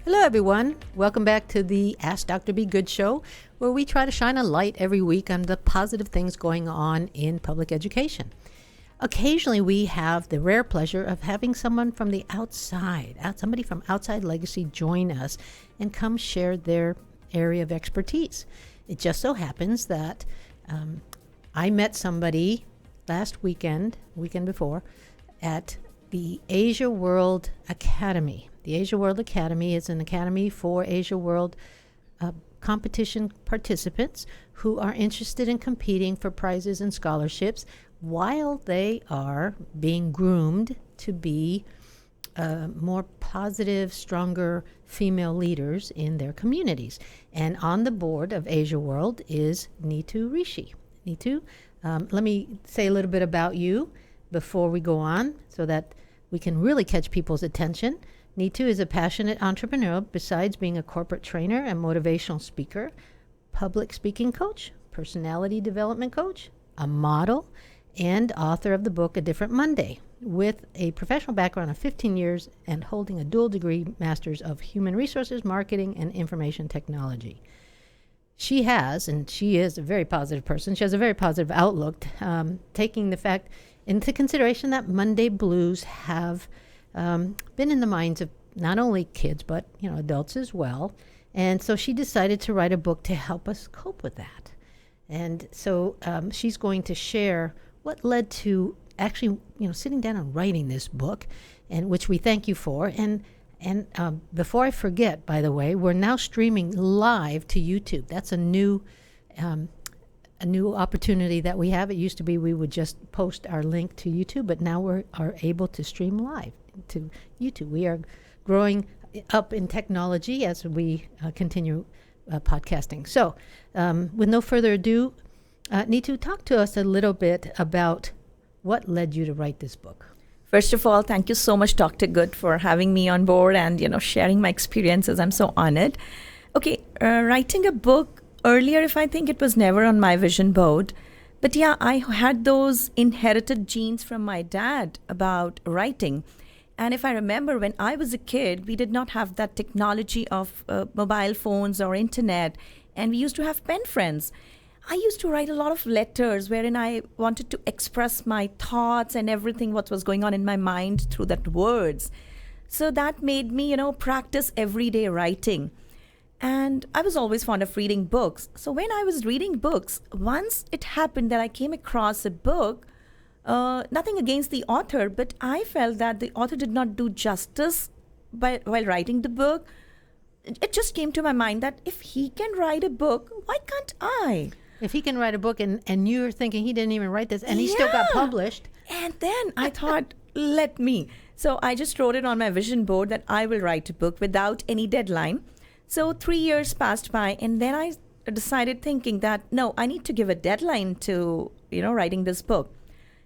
Hello, everyone. Welcome back to the Ask Dr. Be Good show, where we try to shine a light every week on the positive things going on in public education. Occasionally, we have the rare pleasure of having someone from the outside, somebody from outside Legacy join us and come share their area of expertise. It just so happens that I met somebody last weekend before, at the Asia World Academy. The Asia World Academy is an academy for Asia World competition participants who are interested in competing for prizes and scholarships while they are being groomed to be more positive, stronger female leaders in their communities. And on the board of Asia World is Neetu Rishi. Neetu, let me say a little bit about you before we go on so that we can really catch people's attention. Neetu is a passionate entrepreneur besides being a corporate trainer and motivational speaker, public speaking coach, personality development coach, a model, and author of the book A Different Monday, with a professional background of 15 years and holding a dual degree Master's of Human Resources, Marketing, and Information Technology. She has, and she is a very positive person, she has a very positive outlook, taking the fact into consideration that Monday blues have been in the minds of not only kids, but adults as well. And so she decided to write a book to help us cope with that. And so she's going to share what led to actually, sitting down and writing this book, and which we thank you for. And before I forget, by the way, we're now streaming live to YouTube. That's a new opportunity that we have. It used to be we would just post our link to YouTube, but now we are able to stream live to YouTube. We are growing up in technology as we continue podcasting. So with no further ado, Neetu, talk to us a little bit about what led you to write this book. First of all, thank you so much, Dr. Good, for having me on board and sharing my experiences. I'm so honored. Okay, writing a book earlier, if I think it was never on my vision board. But yeah, I had those inherited genes from my dad about writing. And if I remember, when I was a kid, we did not have that technology of mobile phones or internet. And we used to have pen friends. I used to write a lot of letters wherein I wanted to express my thoughts and everything what was going on in my mind through that words. So that made me, practice everyday writing. And I was always fond of reading books. So when I was reading books, once it happened that I came across a book, nothing against the author, but I felt that the author did not do justice while writing the book. It just came to my mind that if he can write a book, why can't I? If he can write a book and you're thinking he didn't even write this and he still got published. And then I thought, let me. So I just wrote it on my vision board that I will write a book without any deadline. So 3 years passed by, and then I decided thinking that, no, I need to give a deadline to, writing this book.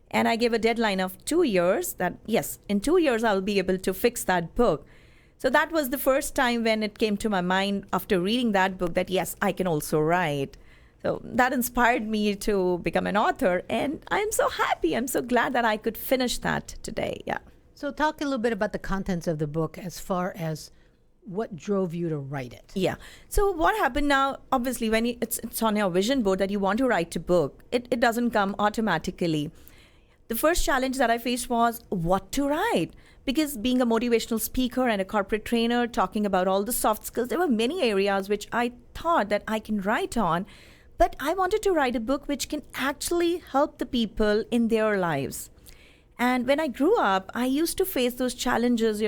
And I gave a deadline of 2 years that, yes, in 2 years, I'll be able to fix that book. So that was the first time when it came to my mind after reading that book that, yes, I can also write. So that inspired me to become an author. And I'm so happy. I'm so glad that I could finish that today. Yeah. So talk a little bit about the contents of the book as far as what drove you to write it. Yeah. So what happened now, obviously, when it's on your vision board that you want to write a book, it doesn't come automatically. The first challenge that I faced was what to write. Because being a motivational speaker and a corporate trainer, talking about all the soft skills, there were many areas which I thought that I can write on. But I wanted to write a book which can actually help the people in their lives. And when I grew up, I used to face those challenges,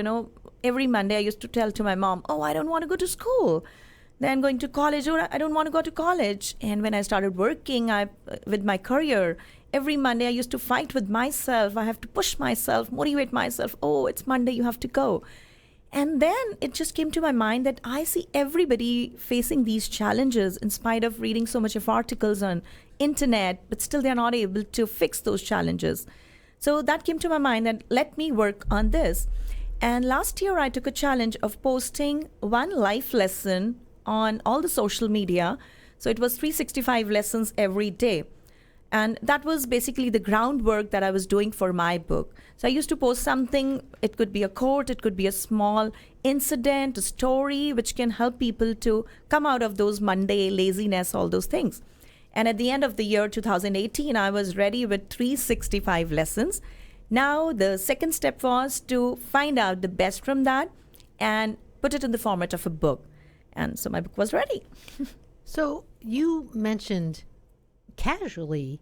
every Monday I used to tell to my mom, oh, I don't want to go to school. Then going to college, oh, I don't want to go to college. And when I started working with my career, every Monday I used to fight with myself. I have to push myself, motivate myself. Oh, it's Monday, you have to go. And then it just came to my mind that I see everybody facing these challenges in spite of reading so much of articles on internet, but still they're not able to fix those challenges. So that came to my mind that let me work on this. And last year I took a challenge of posting one life lesson on all the social media. So it was 365 lessons every day. And that was basically the groundwork that I was doing for my book. So I used to post something, it could be a quote, it could be a small incident, a story, which can help people to come out of those Monday laziness, all those things. And at the end of the year 2018, I was ready with 365 lessons. Now the second step was to find out the best from that and put it in the format of a book. And so my book was ready. So you mentioned casually,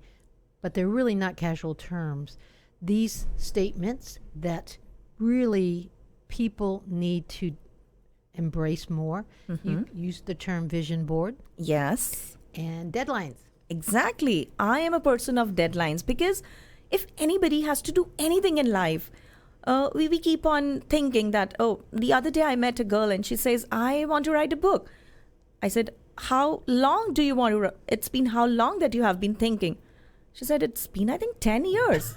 but they're really not casual terms, these statements that really people need to embrace more. You used the term vision board. Yes. And deadlines. Exactly. I am a person of deadlines because if anybody has to do anything in life, we keep on thinking that, oh, the other day I met a girl and she says, I want to write a book. I said, how long do you want to? It's been how long that you have been thinking? She said, it's been, I think, 10 years.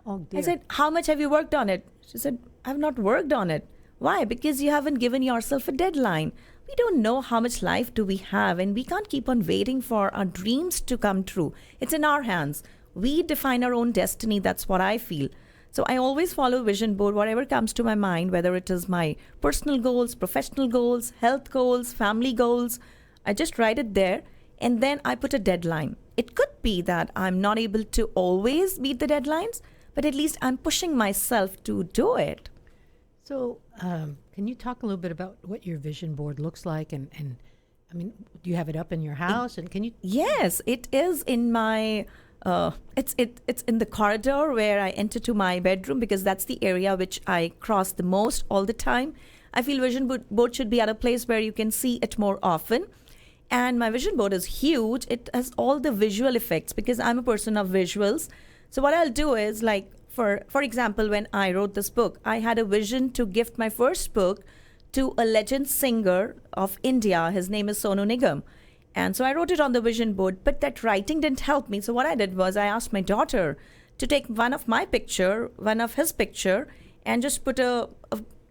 Oh, dear. I said, how much have you worked on it? She said, I've not worked on it. Why? Because you haven't given yourself a deadline. We don't know how much life do we have, and we can't keep on waiting for our dreams to come true. It's in our hands. We define our own destiny. That's what I feel. So I always follow vision board, whatever comes to my mind, whether it is my personal goals, professional goals, health goals, family goals. I just write it there, and then I put a deadline. It could be that I'm not able to always meet the deadlines, but at least I'm pushing myself to do it. So can you talk a little bit about what your vision board looks like? And I mean, do you have it up in your house? And can you? Yes, it is in my, it's in the corridor where I enter to my bedroom, because that's the area which I cross the most all the time. I feel vision board should be at a place where you can see it more often. And my vision board is huge. It has all the visual effects because I'm a person of visuals. So what I'll do is, like, for example, when I wrote this book, I had a vision to gift my first book to a legend singer of India. His name is Sonu Nigam. And so I wrote it on the vision board, but that writing didn't help me. So what I did was I asked my daughter to take one of my picture, one of his picture, and just put a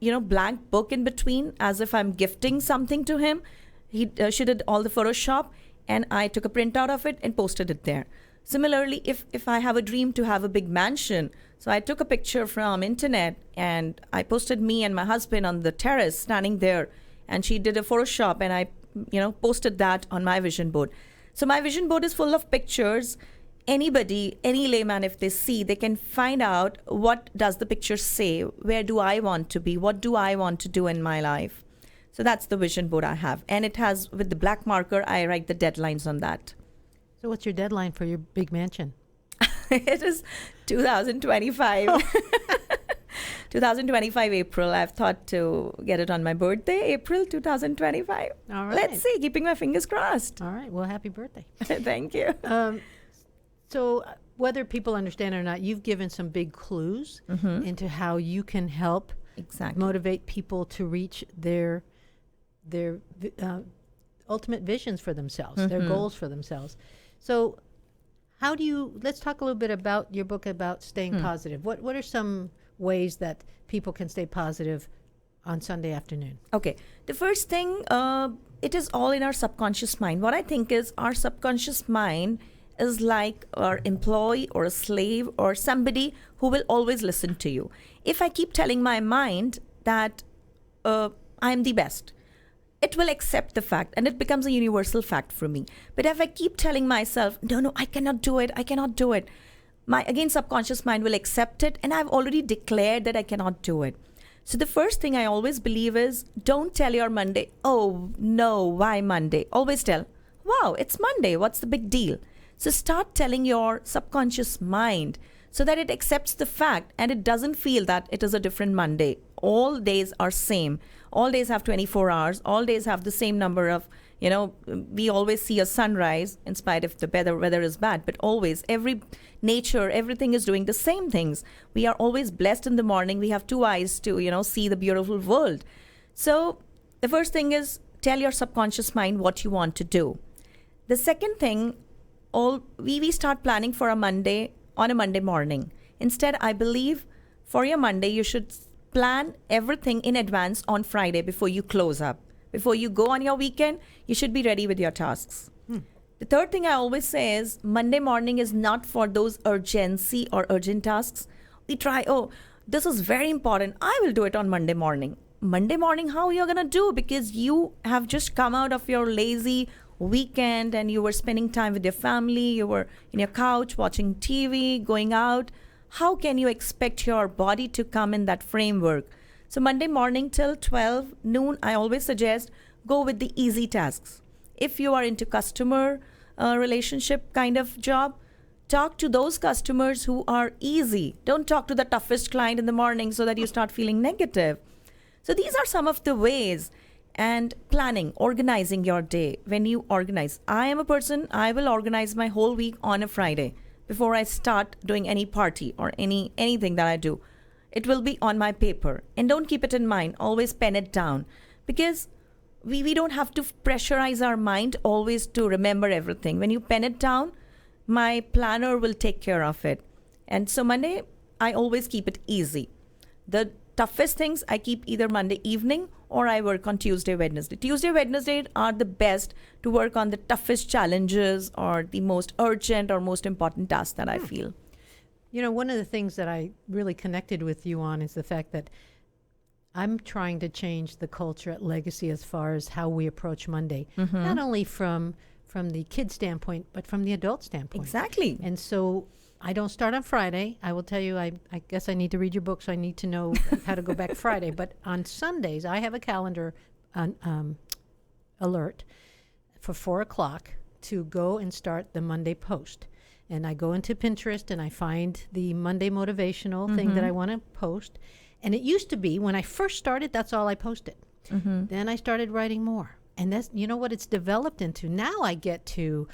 blank book in between as if I'm gifting something to him. She did all the Photoshop, and I took a printout of it and posted it there. Similarly, if I have a dream to have a big mansion, so I took a picture from internet and I posted me and my husband on the terrace standing there, and she did a Photoshop and I posted that on my vision board. So my vision board is full of pictures. Anybody, any layman, if they see, they can find out what does the picture say, where do I want to be, what do I want to do in my life. So that's the vision board I have. And it has, with the black marker, I write the deadlines on that. So what's your deadline for your big mansion? It is 2025. Oh. 2025 April. I've thought to get it on my birthday, April 2025. All right. Let's see, keeping my fingers crossed. All right. Well, happy birthday. Thank you. So whether people understand it or not, you've given some big clues into how you can help motivate people to reach their ultimate visions for themselves, their goals for themselves. So how do you, let's talk a little bit about your book about staying positive. What are some ways that people can stay positive on Sunday afternoon? Okay. The first thing, it is all in our subconscious mind. What I think is our subconscious mind is like our employee or a slave or somebody who will always listen to you. If I keep telling my mind that I'm the best, it will accept the fact and it becomes a universal fact for me. But if I keep telling myself, no, I cannot do it, my, again, subconscious mind will accept it, and I've already declared that I cannot do it. So the first thing I always believe is, don't tell your Monday, oh no, why Monday? Always tell, wow, it's Monday, what's the big deal? So start telling your subconscious mind so that it accepts the fact and it doesn't feel that it is a different Monday. All days are same. All days have 24 hours. All days have the same number of, we always see a sunrise in spite of the weather is bad, but always, everything is doing the same things. We are always blessed in the morning. We have two eyes to, see the beautiful world. So the first thing is tell your subconscious mind what you want to do. The second thing, we start planning for a Monday on a Monday morning. Instead, I believe for your Monday, you should plan everything in advance on Friday before you close up. Before you go on your weekend, you should be ready with your tasks. The third thing I always say is Monday morning is not for those urgency or urgent tasks. We try, this is very important. I will do it on Monday morning. Monday morning, how you're going to do? Because you have just come out of your lazy weekend and you were spending time with your family. You were in your couch watching TV, going out. How can you expect your body to come in that framework? So Monday morning till 12 noon, I always suggest go with the easy tasks. If you are into customer relationship kind of job, talk to those customers who are easy. Don't talk to the toughest client in the morning so that you start feeling negative. So these are some of the ways. And planning, organizing your day. When you organize, I am a person, I will organize my whole week on a Friday before I start doing any party or anything that I do. It will be on my paper. And don't keep it in mind. Always pen it down. Because we don't have to pressurize our mind always to remember everything. When you pen it down, my planner will take care of it. And so Monday, I always keep it easy. The toughest things I keep either Monday evening or I work on Tuesday, Wednesday. Tuesday, Wednesday are the best to work on the toughest challenges or the most urgent or most important tasks that I feel. You know, one of the things that I really connected with you on is the fact that I'm trying to change the culture at Legacy as far as how we approach Monday, not only from the kid standpoint, but from the adult standpoint. Exactly. And so I don't start on Friday. I will tell you, I guess I need to read your book, so I need to know how to go back Friday. But on Sundays, I have a calendar alert for 4 o'clock to go and start the Monday post. And I go into Pinterest and I find the Monday motivational thing that I want to post. And it used to be, when I first started, that's all I posted. Then I started writing more. And that's, you know what it's developed into? Now I get to,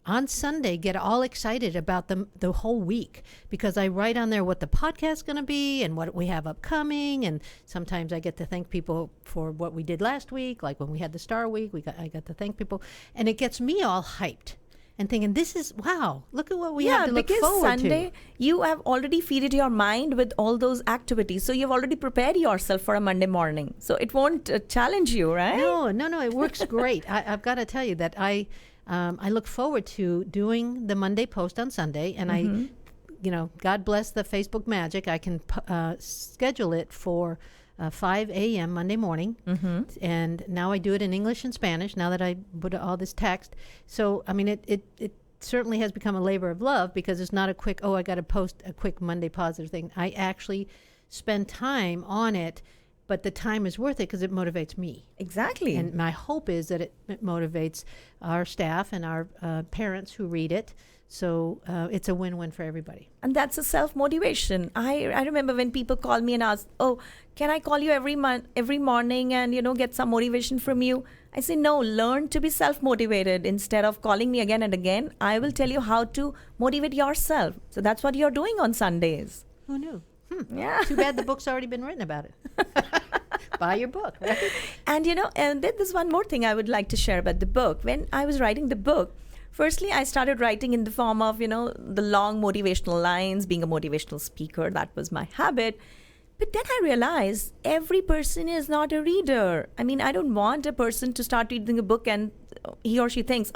on Sunday, get all excited about the whole week, because I write on there what the podcast's going to be and what we have upcoming. And sometimes I get to thank people for what we did last week. Like when we had the Star Week, I got to thank people. And it gets me all hyped and thinking, this is, wow, look at what we have to look forward to. Yeah, because Sunday, you have already feeded your mind with all those activities. So you've already prepared yourself for a Monday morning. So it won't challenge you, right? No, it works great. I've got to tell you that I look forward to doing the Monday post on Sunday. And God bless the Facebook magic. I can schedule it for 5 a.m. Monday morning. And now I do it in English and Spanish now that I put all this text. So, I mean, it certainly has become a labor of love, because it's not a quick, I got to post a quick Monday positive thing. I actually spend time on it, but the time is worth it because it motivates me. Exactly. And my hope is that it motivates our staff and our parents who read it. So it's a win-win for everybody. And that's a self-motivation. I remember when people call me and ask, can I call you every morning and, get some motivation from you? I say, no, learn to be self-motivated. Instead of calling me again and again, I will tell you how to motivate yourself. So that's what you're doing on Sundays. Who knew? Yeah. Too bad the book's already been written about it. Buy your book, right? And, and there's one more thing I would like to share about the book. When I was writing the book, firstly, I started writing in the form of, the long motivational lines, being a motivational speaker. That was my habit. But then I realized every person is not a reader. I mean, I don't want a person to start reading a book and he or she thinks,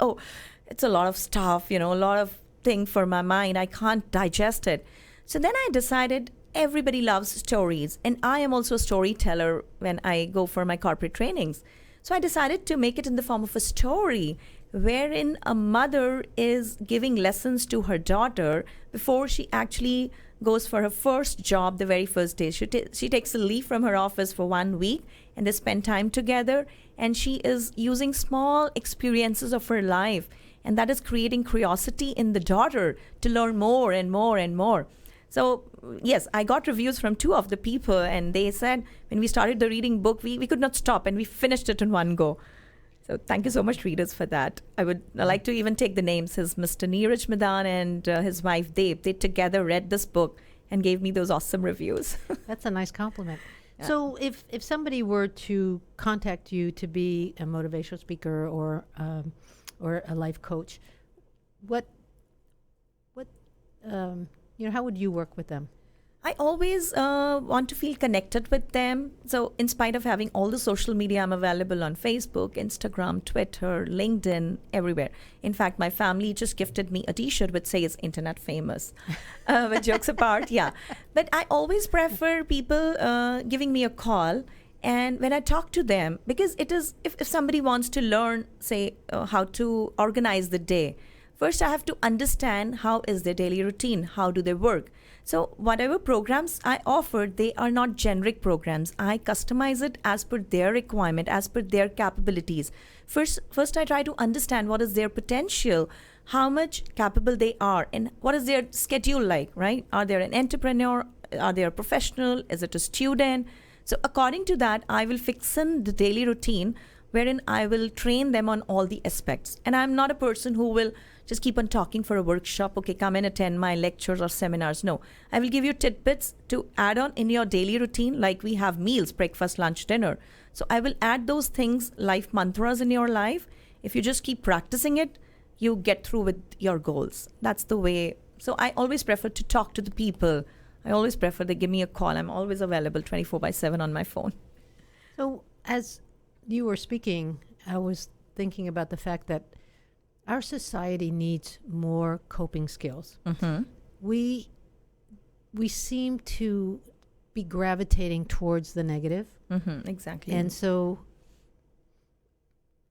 it's a lot of stuff, a lot of thing for my mind. I can't digest it. So then I decided everybody loves stories. And I am also a storyteller when I go for my corporate trainings. So I decided to make it in the form of a story, wherein a mother is giving lessons to her daughter before she actually goes for her first job the very first day. She takes a leave from her office for 1 week and they spend time together, and she is using small experiences of her life, and that is creating curiosity in the daughter to learn more and more and more. So yes, I got reviews from 2 of the people, and they said when we started the reading book, we could not stop and we finished it in one go. So thank you so much, readers, for that. I would like to even take the names. His Mr. Neeraj Madan and his wife Dev, they together read this book and gave me those awesome reviews. That's a nice compliment. So if somebody were to contact you to be a motivational speaker or a life coach, what how would you work with them? I always want to feel connected with them. So, in spite of having all the social media, I'm available on Facebook, Instagram, Twitter, LinkedIn, everywhere. In fact, my family just gifted me a T-shirt which says "Internet famous." But jokes apart, yeah. But I always prefer people giving me a call. And when I talk to them, because it is, if somebody wants to learn, say, how to organize the day, first I have to understand how is their daily routine, how do they work. So whatever programs I offer, they are not generic programs. I customize it as per their requirement, as per their capabilities. First I try to understand what is their potential, how much capable they are, and what is their schedule like, right? Are they an entrepreneur? Are they a professional? Is it a student? So according to that, I will fix in the daily routine wherein I will train them on all the aspects. And I'm not a person who will just keep on talking for a workshop. Okay, come and attend my lectures or seminars. No, I will give you tidbits to add on in your daily routine, like we have meals, breakfast, lunch, dinner. So I will add those things, life mantras in your life. If you just keep practicing it, you get through with your goals. That's the way. So I always prefer to talk to the people. I always prefer they give me a call. I'm always available 24/7 on my phone. So as you were speaking, I was thinking about the fact that our society needs more coping skills. Mm-hmm. We seem to be gravitating towards the negative. Mm-hmm, exactly. And so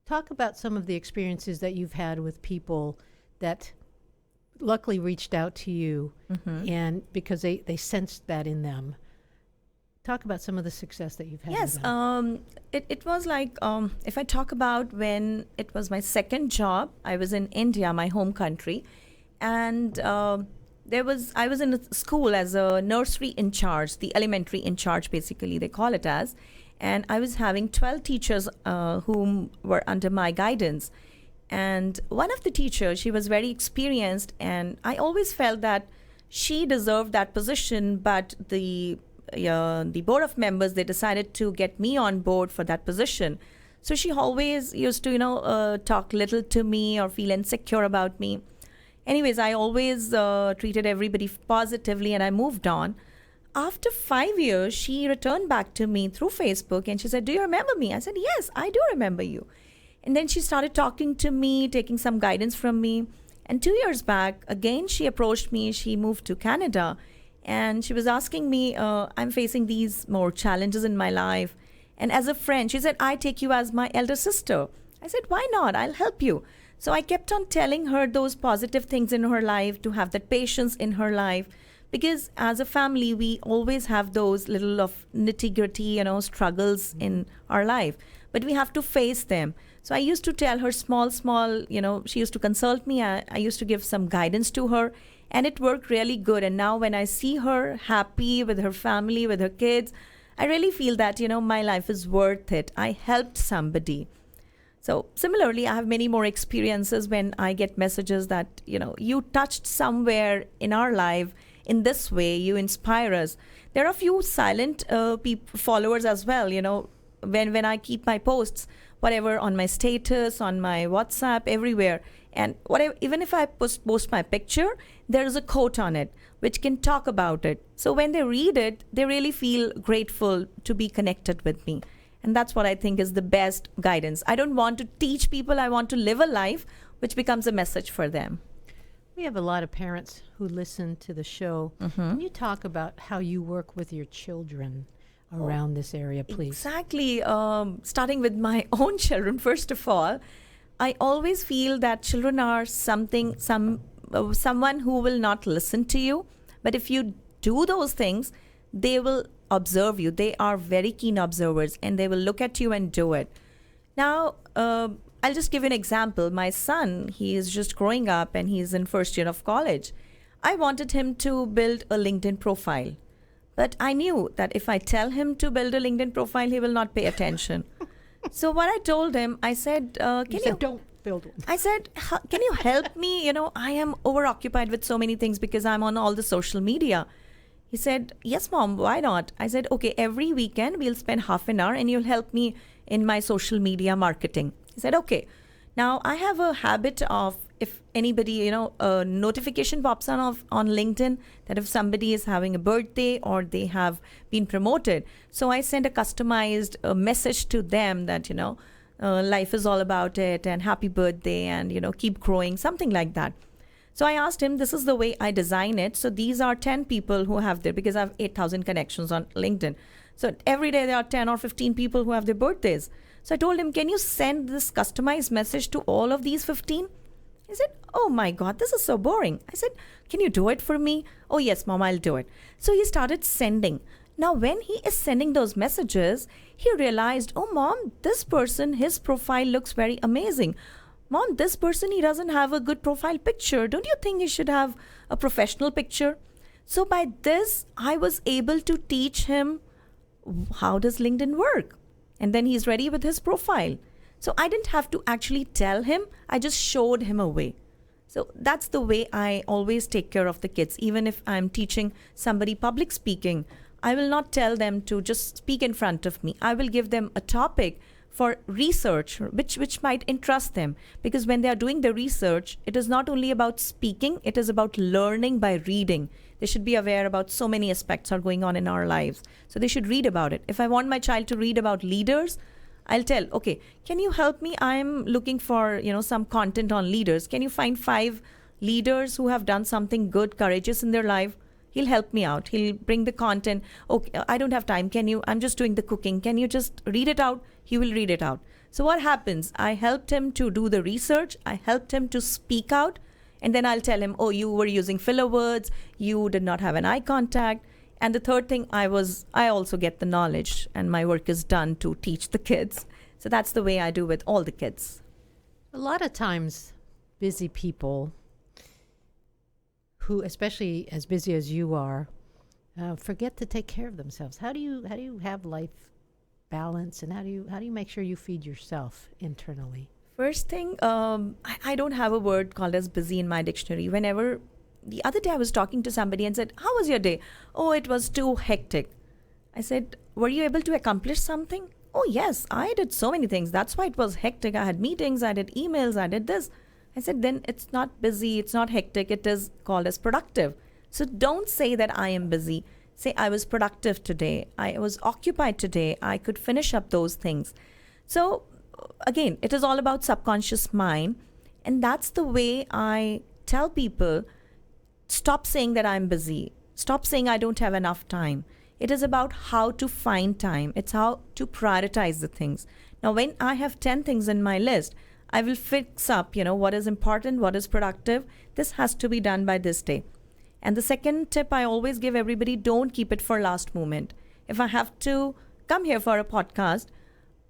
talk about some of the experiences that you've had with people that luckily reached out to you and because they sensed that in them. Talk about some of the success that you've had. Yes, it was like, if I talk about when it was my second job, I was in India, my home country, and I was in a school as a nursery in charge, the elementary in charge, basically they call it as, and I was having 12 teachers whom were under my guidance. And one of the teachers, she was very experienced, and I always felt that she deserved that position, but the board of members, they decided to get me on board for that position. So she always used to, talk little to me or feel insecure about me. Anyways, I always treated everybody positively, and I moved on. After 5 years, she returned back to me through Facebook, and she said, "Do you remember me?" I said, "Yes, I do remember you." And then she started talking to me, taking some guidance from me. And 2 years back, again, she approached me. She moved to Canada. And she was asking me, I'm facing these more challenges in my life. And as a friend, she said, "I take you as my elder sister." I said, "Why not? I'll help you." So I kept on telling her those positive things in her life, to have that patience in her life. Because as a family, we always have those little of nitty-gritty, struggles in our life. But we have to face them. So I used to tell her small, she used to consult me. I used to give some guidance to her. And it worked really good. And now when I see her happy with her family, with her kids, I really feel that, my life is worth it. I helped somebody. So similarly, I have many more experiences when I get messages that, you touched somewhere in our life in this way, you inspire us. There are a few silent followers as well, when I keep my posts, whatever, on my status, on my WhatsApp, everywhere. And whatever, even if I post my picture, there is a quote on it which can talk about it. So when they read it, they really feel grateful to be connected with me. And that's what I think is the best guidance. I don't want to teach people. I want to live a life which becomes a message for them. We have a lot of parents who listen to the show. Can you talk about how you work with your children around this area, please? Exactly. Starting with my own children, first of all, I always feel that children are someone who will not listen to you. But if you do those things, they will observe you. They are very keen observers, and they will look at you and do it. Now, I'll just give you an example. My son, he is just growing up, and he's in first year of college. I wanted him to build a LinkedIn profile. But I knew that if I tell him to build a LinkedIn profile, he will not pay attention. So what I told him, I said, don't build one. I said, "Can you help me? I am overoccupied with so many things because I'm on all the social media." He He said, yes, mom, why not? I said, okay, every weekend we'll spend half an hour and you'll help me in my social media marketing. He said, okay. Now I have a habit of, if anybody, a notification pops on LinkedIn that if somebody is having a birthday or they have been promoted, so I send a customized message to them that, life is all about it and happy birthday and, keep growing, something like that. So I asked him, this is the way I design it. So these are 10 people who have their, because I have 8,000 connections on LinkedIn. So every day there are 10 or 15 people who have their birthdays. So I told him, can you send this customized message to all of these 15? He said, oh my God, this is so boring. I said, can you do it for me? Oh yes, mom, I'll do it. So he started sending. Now, when he is sending those messages, he realized, oh mom, this person, his profile looks very amazing. Mom, this person, he doesn't have a good profile picture. Don't you think he should have a professional picture? So by this, I was able to teach him how does LinkedIn work? And then he's ready with his profile. So I didn't have to actually tell him. I just showed him a way. So that's the way I always take care of the kids. Even if I'm teaching somebody public speaking, I will not tell them to just speak in front of me. I will give them a topic for research, which might interest them. Because when they are doing the research, it is not only about speaking, it is about learning by reading. They should be aware about so many aspects are going on in our lives. So they should read about it. If I want my child to read about leaders, I'll tell, okay, can you help me? I'm looking for, some content on leaders. Can you find 5 leaders who have done something good, courageous in their life? He'll help me out. He'll bring the content. Okay, I don't have time. I'm just doing the cooking. Can you just read it out? He will read it out. So what happens? I helped him to do the research. I helped him to speak out. And then I'll tell him, oh, you were using filler words. You did not have an eye contact. And the third thing, I also get the knowledge and my work is done to teach the kids. So that's the way I do with all the kids. A lot of times, busy people who, especially as busy as you are, forget to take care of themselves. How do you have life balance, and how do you make sure you feed yourself internally? First thing, I don't have a word called as busy in my dictionary. Whenever the other day I was talking to somebody and said, how was your day? Oh, it was too hectic. I said, were you able to accomplish something? Oh, yes, I did so many things. That's why it was hectic. I had meetings, I did emails, I did this. I said, then it's not busy, it's not hectic, it is called as productive. So don't say that I am busy. Say I was productive today, I was occupied today, I could finish up those things. So again, it is all about subconscious mind. And that's the way I tell people, stop saying that I'm busy. Stop saying I don't have enough time. It is about how to find time. It's how to prioritize the things. Now, when I have 10 things in my list, I will fix up, what is important, what is productive. This has to be done by this day. And the second tip I always give everybody, don't keep it for last moment. If I have to come here for a podcast,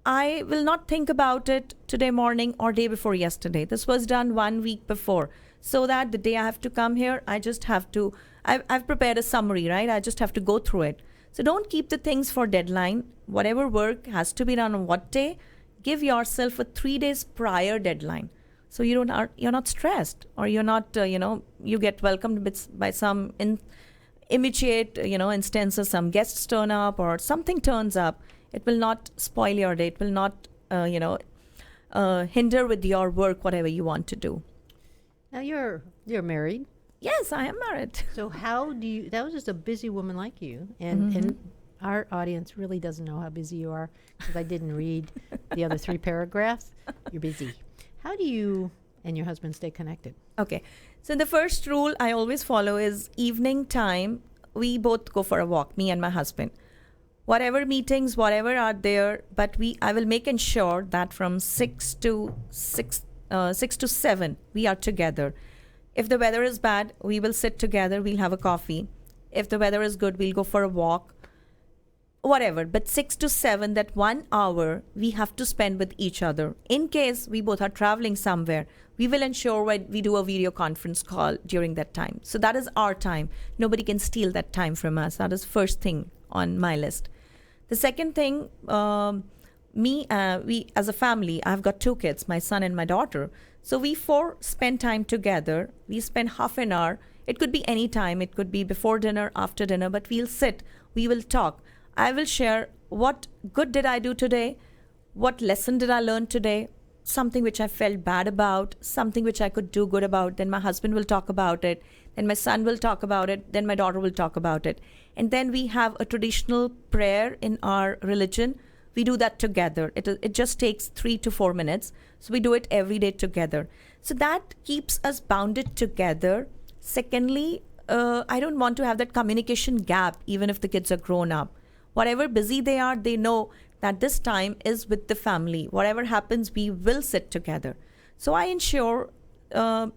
I will not think about it today morning or day before yesterday. This was done 1 week before. So that the day I have to come here, I just have to, I've prepared a summary, right? I just have to go through it. So don't keep the things for deadline. Whatever work has to be done on what day, give yourself a 3 days prior deadline. So you're not stressed, or you're not, you get welcomed by some immediate, instances, some guests turn up or something turns up. It will not spoil your day. It will not, hinder with your work, whatever you want to do. Now you're married. Yes, I am married. So how do you, that was just a busy woman like you, and our audience really doesn't know how busy you are, because I didn't read the other 3 paragraphs. You're busy. How do you and your husband stay connected? Okay. So the first rule I always follow is evening time, we both go for a walk, me and my husband. Whatever meetings, whatever are there, but I will make ensure that from 6 to 7, we are together. If the weather is bad, we will sit together, we'll have a coffee. If the weather is good, we'll go for a walk. Whatever, but 6 to 7, that 1 hour we have to spend with each other. In case we both are traveling somewhere, we will ensure we do a video conference call during that time. So that is our time. Nobody can steal that time from us. That is first thing on my list. The second thing, we as a family, I've got 2 kids, my son and my daughter. So we 4 spend time together. We spend half an hour It could be any time. It could be before dinner, after dinner, but we'll sit. We will talk. I will share what good did I do today? What lesson did I learn today? Something which I felt bad about, something which I could do good about. Then my husband will talk about it. Then my son will talk about it. Then my daughter will talk about it. And then we have a traditional prayer in our religion. We do that together. It just takes 3 to 4 minutes. So we do it every day together. So that keeps us bounded together. Secondly, I don't want to have that communication gap, even if the kids are grown up. Whatever busy they are, they know that this time is with the family. Whatever happens, we will sit together. So I ensure the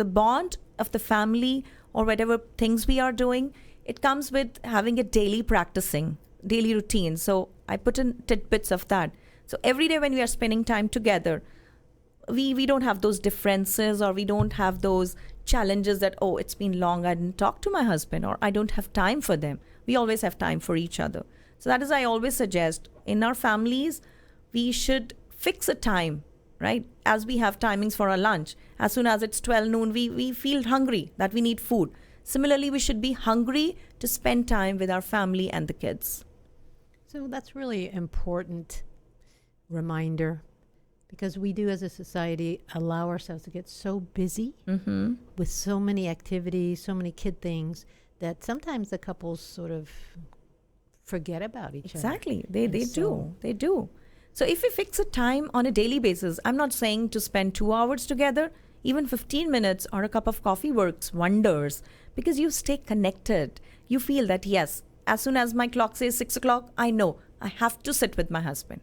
bond of the family or whatever things we are doing, it comes with having a daily practicing, daily routine. So I put in tidbits of that. So every day when we are spending time together, we don't have those differences, or we don't have those challenges that, oh, it's been long, I didn't talk to my husband, or I don't have time for them. We always have time for each other. So that is, I always suggest in our families, we should fix a time, right? As we have timings for our lunch, as soon as it's 12 noon, we feel hungry, that we need food. Similarly, we should be hungry to spend time with our family and the kids. So that's really important reminder, because we do as a society allow ourselves to get so busy with so many activities, so many kid things, that sometimes the couples sort of forget about each other. Exactly. They do. So if we fix a time on a daily basis, I'm not saying to spend 2 hours together, even 15 minutes or a cup of coffee works wonders, because you stay connected. You feel that, yes, as soon as my clock says 6 o'clock, I know I have to sit with my husband.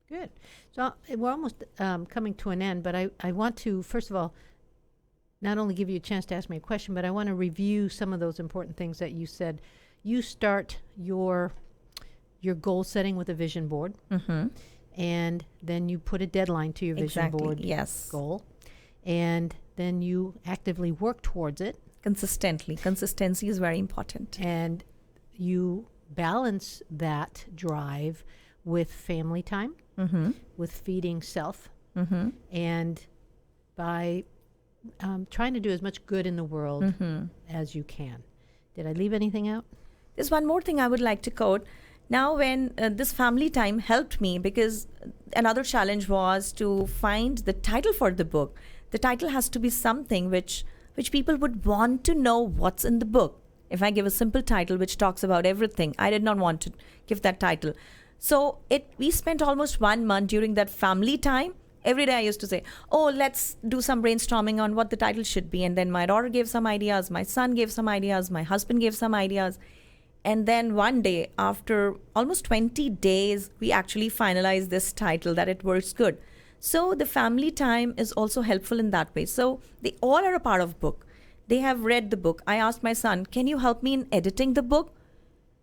Good. So we're almost coming to an end, but I want to, first of all, not only give you a chance to ask me a question, but I want to review some of those important things that you said. You start your goal setting with a vision board, and then you put a deadline to your vision board goal, and then you actively work towards it. Consistently. Consistency is very important. And you balance that drive with family time, with feeding self, and by trying to do as much good in the world as you can. Did I leave anything out? There's one more thing I would like to quote. Now, when this family time helped me, because another challenge was to find the title for the book. The title has to be something which people would want to know what's in the book. If I give a simple title which talks about everything, I did not want to give that title. So we spent almost 1 month during that family time. Every day I used to say, oh, let's do some brainstorming on what the title should be. And then my daughter gave some ideas, my son gave some ideas, my husband gave some ideas. And then one day, after almost 20 days, we actually finalized this title that it works good. So the family time is also helpful in that way. So they all are a part of book. They have read the book. I asked my son, can you help me in editing the book?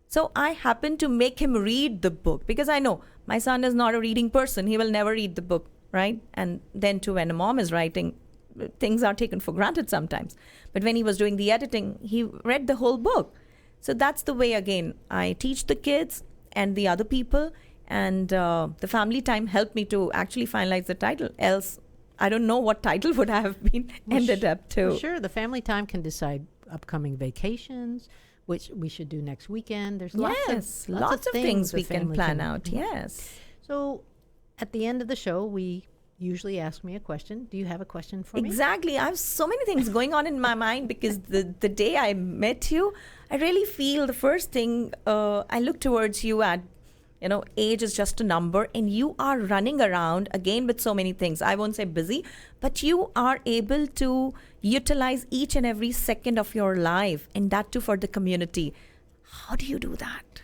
So I happened to make him read the book, because I know my son is not a reading person. He will never read the book, right? And then too, when a mom is writing, things are taken for granted sometimes. But when he was doing the editing, he read the whole book. So that's the way, again, I teach the kids and the other people, and the family time helped me to actually finalize the title. Else, I don't know what title would have been ended up to. Sure, the family time can decide upcoming vacations, which we should do next weekend. There's lots of things we can plan out. Yes. So at the end of the show, we usually ask me a question. Do you have a question for me? Exactly. I have so many things going on in my mind, because the day I met you, I really feel the first thing I look towards you at, age is just a number, and you are running around again with so many things. I won't say busy, but you are able to utilize each and every second of your life, and that too for the community. How do you do that?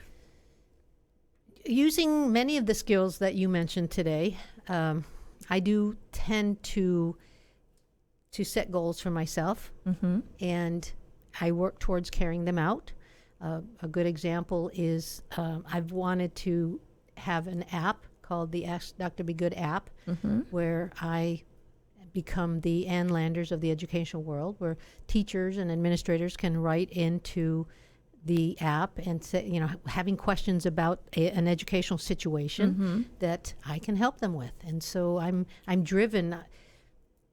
Using many of the skills that you mentioned today, I do tend to set goals for myself, and I work towards carrying them out. A good example is I've wanted to have an app called the Ask Dr. Be Good app, where I become the Ann Landers of the educational world, where teachers and administrators can write into the app and say, having questions about an educational situation that I can help them with. And so I'm driven.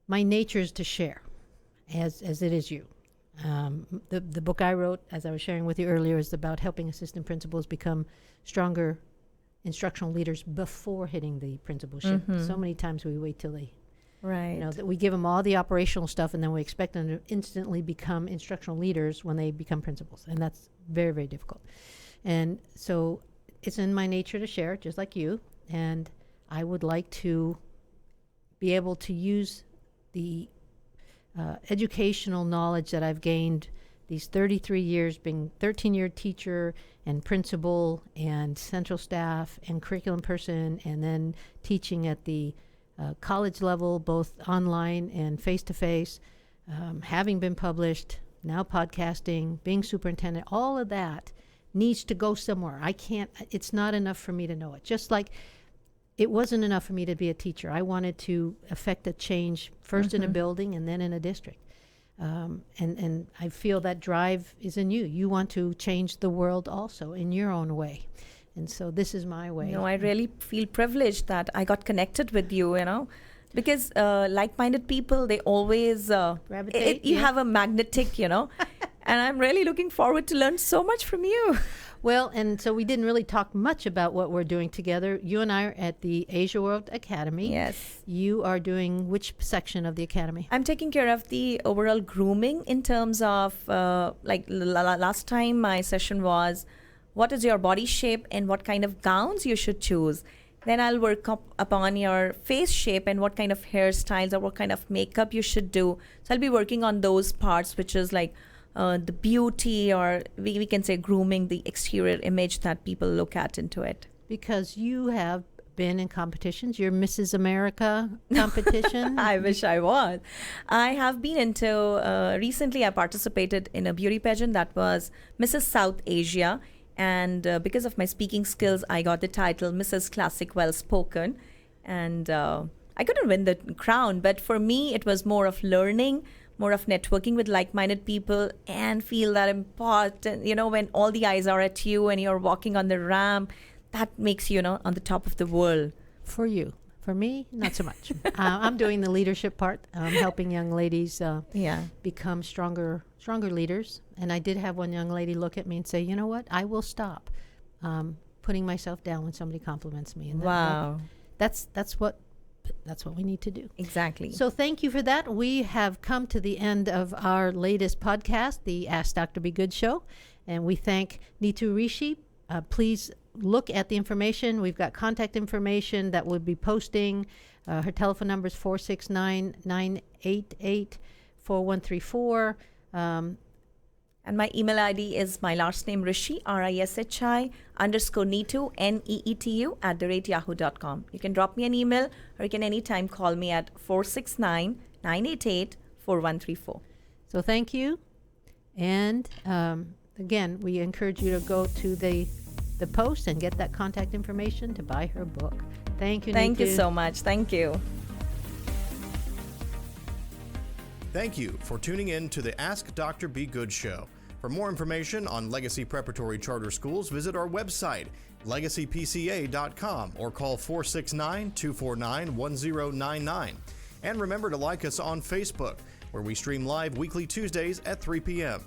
My nature is to share, as it is you. The book I wrote, as I was sharing with you earlier, is about helping assistant principals become stronger instructional leaders before hitting the principalship. So many times we wait till they, that we give them all the operational stuff and then we expect them to instantly become instructional leaders when they become principals. And that's very, very difficult. And so it's in my nature to share, just like you. And I would like to be able to use the educational knowledge that I've gained these 33 years, being 13-year teacher and principal and central staff and curriculum person, and then teaching at the college level, both online and face-to-face, having been published, now podcasting, being superintendent, all of that needs to go somewhere. It's not enough for me to know it. Just like it wasn't enough for me to be a teacher. I wanted to affect a change first in a building and then in a district. And I feel that drive is in you. You want to change the world also in your own way. And so this is my way. I really feel privileged that I got connected with you, because like-minded people, they always, gravitate. You have a magnetic, and I'm really looking forward to learn so much from you. Well, and so we didn't really talk much about what we're doing together. You and I are at the Asia World Academy. Yes. You are doing which section of the academy? I'm taking care of the overall grooming in terms of, last time my session was, what is your body shape and what kind of gowns you should choose. Then I'll work upon your face shape and what kind of hairstyles or what kind of makeup you should do. So I'll be working on those parts, which is like the beauty, or we can say grooming, the exterior image that people look at into it. Because you have been in competitions. Your Mrs. America competition. I wish I was. I have been into, recently I participated in a beauty pageant that was Mrs. South Asia. And because of my speaking skills, I got the title Mrs. Classic Well Spoken. And I couldn't win the crown, but for me, it was more of learning, more of networking with like-minded people, and feel that important, when all the eyes are at you and you're walking on the ramp, that makes you, on the top of the world. For you. For me, not so much. I'm doing the leadership part, helping young ladies become stronger leaders. And I did have one young lady look at me and say, you know what, I will stop putting myself down when somebody compliments me. And wow. That's what we need to do. Exactly. So thank you for that. We have come to the end of our latest podcast, the Ask Dr. Be Good show. And we thank Neetu Rishi. Please look at the information. We've got contact information that we'll be posting. Her telephone number is 469-988-4134. And my email ID is my last name, Rishi, RISHI _Neetu, NEETU @yahoo.com. You can drop me an email, or you can anytime call me at 469-988-4134. So thank you. And again, we encourage you to go to the post and get that contact information to buy her book. Thank you, Thank Neetu. you so much. Thank you. Thank you for tuning in to the Ask Dr. Be Good show. For more information on Legacy Preparatory Charter Schools, visit our website, legacypca.com, or call 469-249-1099. And remember to like us on Facebook, where we stream live weekly Tuesdays at 3 p.m.